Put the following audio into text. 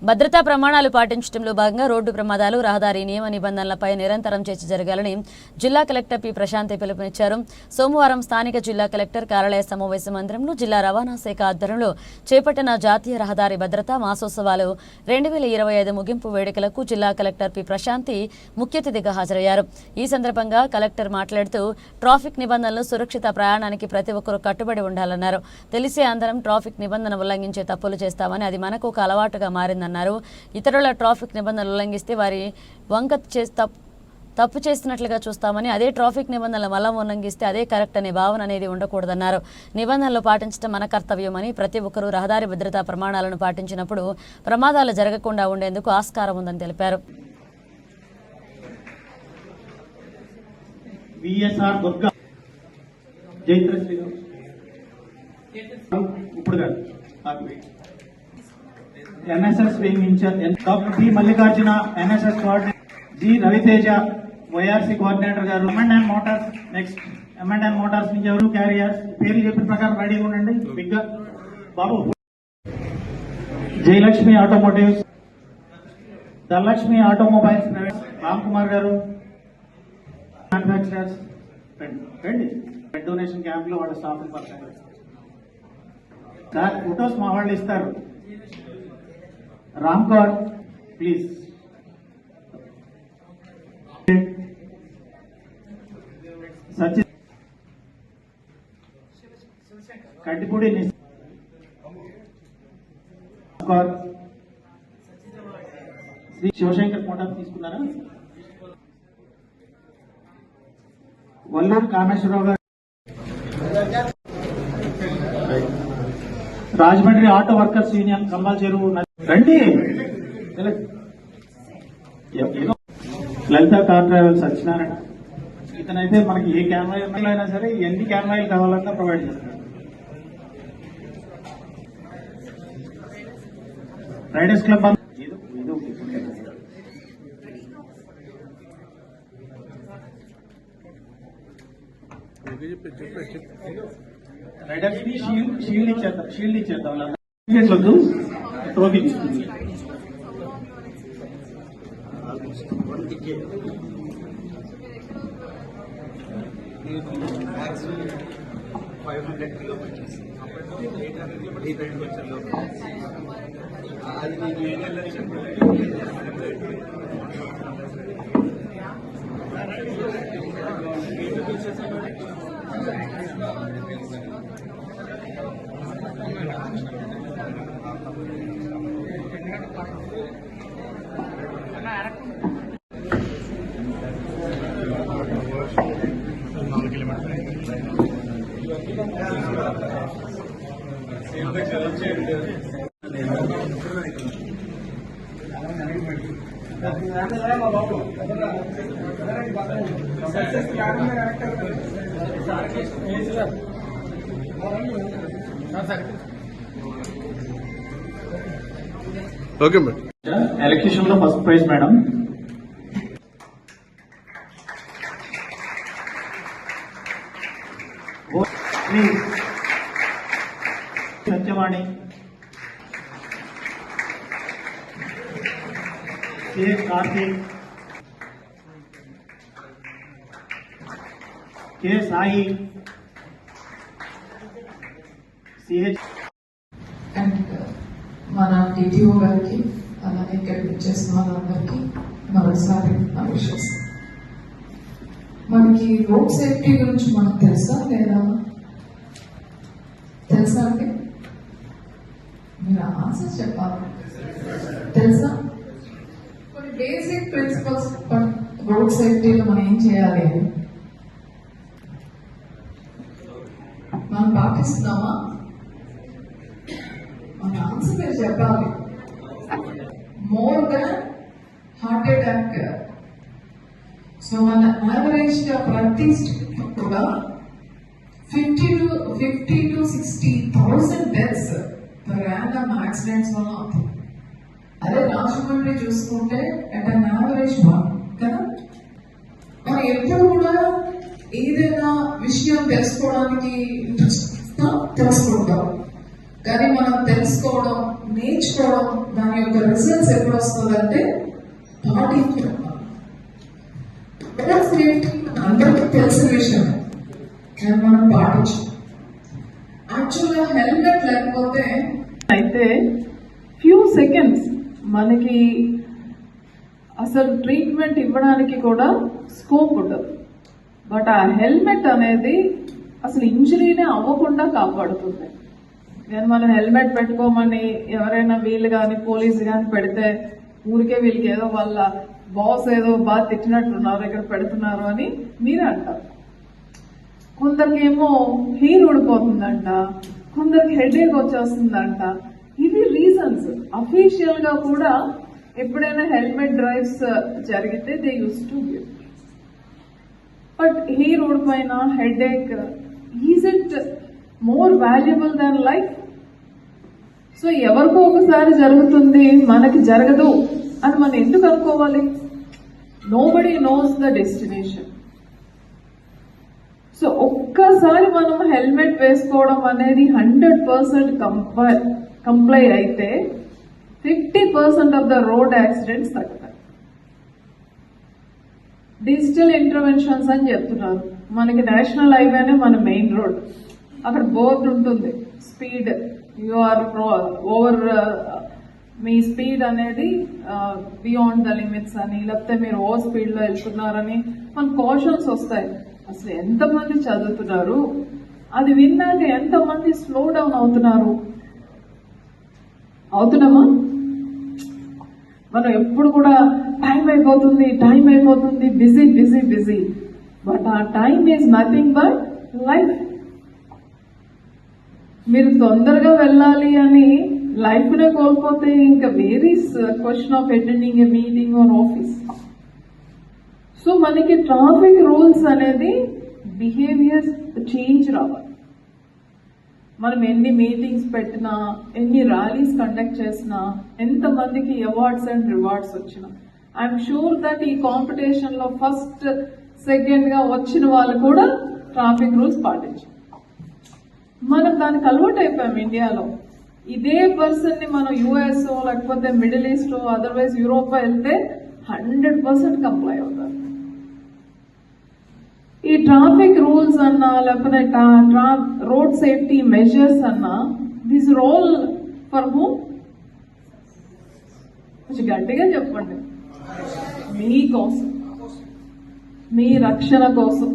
భద్రతా ప్రమాణాలు పాటించడంలో భాగంగా రోడ్డు ప్రమాదాలు, రహదారి నియమ నిబంధనలపై నిరంతరం చర్చ జరగాలని జిల్లా కలెక్టర్ పి ప్రశాంతి పిలుపునిచ్చారు. సోమవారం స్థానిక జిల్లా కలెక్టర్ కార్యాలయ సమావేశ మందిరంలో జిల్లా రవాణా శాఖ ఆధ్వర్యంలో చేపట్టిన జాతీయ రహదారి భద్రతా మాసోత్సవాలు 2025 ముగింపు వేడుకలకు జిల్లా కలెక్టర్ పి ప్రశాంతి ముఖ్య అతిథిగా హాజరయ్యారు. ఈ సందర్భంగా కలెక్టర్ మాట్లాడుతూ ట్రాఫిక్ నిబంధనలు, సురక్షిత ప్రయాణానికి ప్రతి ఒక్కరూ కట్టుబడి ఉండాలన్నారు. తెలిసే అందరం ట్రాఫిక్ నిబంధన ఉల్లంఘించే తప్పులు చేస్తామని, అది మనకు ఒక అలవాటుగా మారిందన్నారు. ఇతరుల ట్రాఫిక్ నిబంధనలు ఉల్లంఘిస్తే వారి వంక తప్పు చేస్తున్నట్లుగా చూస్తామని, అదే ట్రాఫిక్ నిబంధనలు మళ్ళా ఉల్లంఘిస్తే అదే కరెక్ట్ అనే భావన అనేది ఉండకూడదన్నారు. నిబంధనలు పాటించడం మన కర్తవ్యమని, ప్రతి ఒక్కరూ రహదారి భద్రతా ప్రమాణాలను పాటించినప్పుడు ప్రమాదాలు జరగకుండా ఉండేందుకు ఆస్కారం ఉందని తెలిపారు. NSS wing incharge Dr. B. Mallikarjuna, NSS coordinator, G. Raviteja, YRC coordinator garu, M&N Motors. Next, M&N Motors నుంచి ఎవరు క్యారియర్స్ పేర్లు చెప్పిన ప్రకారం రెడీగా ఉండండి. బిగ్గా బాబు. Jayalakshmi automotives, Dhanalakshmi automobiles private, Ram Kumar garu, manufacturers రండి. బ్లడ్ డొనేషన్ క్యాంప్ లో వాళ్ళ స్టాఫ్ పర్సన్ సార్ ఫొటోస్ మా వాళ్ళు ఇస్తారు. రామ్ కౌర్ ప్లీజ్. సచిన్ కట్టిపూడి శ్రీ శివశంకర్ ఫోటో తీసుకున్నారా? వల్లూరు కామేశ్వరరావు గారు, Rajahmundry auto workers union Kambal చెరువు రండి. లలిత కార్ ట్రావెల్స్ సత్యనారాయణ, ఇతనైతే మనకి ఏ క్యాన్వాయిల్ అయినా సరే ఎన్ని క్యాన్వాయిల్ కావాలన్నా ప్రొవైడ్ చేస్తారు. రైడర్స్ క్లబ్ రైడర్స్ కి షీల్డ్ ఇచ్చేద్దాం. ట్రోఫీ తీసుకుంది. maximum 500 kilometers. 800 kilometers వచ్చారు. అది నేను ఏరియాలో ఓకే మేడం. ఎలక్ట్రిషియన్ లో first prize madam. Satyavani, CH Karthik, K Sai, CH మన డిటిఓ గారికి, అలానే ఇక్కడ చేసిన వాళ్ళందరికీ మరోసారి అభిషేస్తాం. మనకి రోడ్ సేఫ్టీ గురించి మనకు తెలుసా లేదా? తెలుసా అండి? మీరు ఆన్సర్ చెప్పాలి. తెలుసా? కొన్ని బేసిక్ ప్రిన్సిపల్స్ రోడ్ సేఫ్టీలో మనం ఏం చేయాలి అని మనం పాటిస్తున్నామా? మన ఆన్సర్ మీరు చెప్పాలి. More than heart attack. So మన యావరేజ్ గా ప్రతి కూడా 50 to 60,000 deaths per annum accidents వల్ల అవుతుంది. అదే రాజమండ్రి చూసుకుంటే అట్ అన్ యావరేజ్ 1 కదా. మనం ఎప్పుడు కూడా ఏదైనా విషయం తెలుసుకోవడానికి తెలుసుకుంటాం. కానీ మనం తెలుసుకోవడం, నేర్చుకోవడం, దాని యొక్క రిజల్ట్స్ ఎప్పుడు వస్తుందంటే పాటించడం. అందరికీ తెలిసిన విషయం, కానీ మనం పాటించం. యాక్చువల్గా హెల్మెట్ లేకపోతే అయితే ఫ్యూ సెకండ్స్ మనకి అసలు ట్రీట్మెంట్ ఇవ్వడానికి కూడా స్కోప్ ఉండదు. బట్ ఆ హెల్మెట్ అనేది అసలు ఇంజరీనే అవ్వకుండా కాపాడుతుంది. నేను మనం హెల్మెట్ పెట్టుకోమని ఎవరైనా వీళ్ళు కానీ పోలీసు కానీ పెడితే ఊరికే వీళ్ళకి ఏదో వాళ్ళ బాస్ ఏదో బాగా తిట్టినట్టున్నారు ఇక్కడ పెడుతున్నారు అని మీరే అంటారు. కొందరికేమో హెయిర్ ఊడిపోతుందంట, కొందరికి హెడేక్ వచ్చేస్తుందంట. ఇవి రీజన్స్. అఫీషియల్ గా కూడా ఎప్పుడైనా హెల్మెట్ డ్రైవ్స్ జరిగితే they use to give. But hair ఊడిపోయినా headache, is it more valuable than life? So ఎవరికో ఒకసారి జరుగుతుంది, మనకి జరగదు అని మనం ఎందుకు అనుకోవాలి? Nobody knows the destination. So ఒక్కసారి మనం హెల్మెట్ వేసుకోవడం అనేది 100% కంప్లై అయితే 50% ఆఫ్ ద రోడ్ యాక్సిడెంట్స్ తగ్గుతాయి. డిజిటల్ ఇంటర్వెన్షన్స్ అని చెప్తున్నారు. మనకి నేషనల్ హైవేనే మన మెయిన్ రోడ్, అక్కడ బోర్డు ఉంటుంది, స్పీడ్ యు ఆర్ ఓవర్, మీ స్పీడ్ అనేది బియాండ్ ద లిమిట్స్ అని, లేకపోతే మీరు ఓవర్ స్పీడ్ లో వెళ్తున్నారని మన కాషన్స్ వస్తాయి. అసలు ఎంతమంది చదువుతున్నారు? అది విన్నాక ఎంతమంది స్లో డౌన్ అవుతున్నామా? మనం ఎప్పుడు కూడా టైం అయిపోతుంది, బిజీ. బట్ ఆ time is nothing but life. మీరు తొందరగా వెళ్ళాలి అని లైఫ్ నే కోల్పోతే ఇంకా వేరే question of attending a meeting or office. So మనకి ట్రాఫిక్ రూల్స్ అనేది బిహేవియర్ చేంజ్ రావాలి. మనం ఎన్ని మీటింగ్స్ పెట్టినా, ఎన్ని ర్యాలీస్ కండక్ట్ చేసినా, ఎంతమందికి అవార్డ్స్ అండ్ రివార్డ్స్ వచ్చినా, ఐఎమ్ షూర్ దట్ ఈ కాంపిటీషన్ లో ఫస్ట్, సెకండ్ గా వచ్చిన వాళ్ళు కూడా ట్రాఫిక్ రూల్స్ పాటించారు. మనం దానికి అలవాటు అయిపోయాం ఇండియాలో. ఇదే పర్సన్ ని మనం యుఎస్ లేకపోతే మిడిల్ ఈస్ట్ అదర్వైజ్ యూరోప్ వెళ్తే 100% కంప్లై అవుతారు. ఈ ట్రాఫిక్ రూల్స్ అన్నా లేకపోతే రోడ్ సేఫ్టీ మెజర్స్ అన్నా, this are all for whom? కొంచెం గట్టిగా చెప్పండి. మీకోసం, మీ రక్షణ కోసం.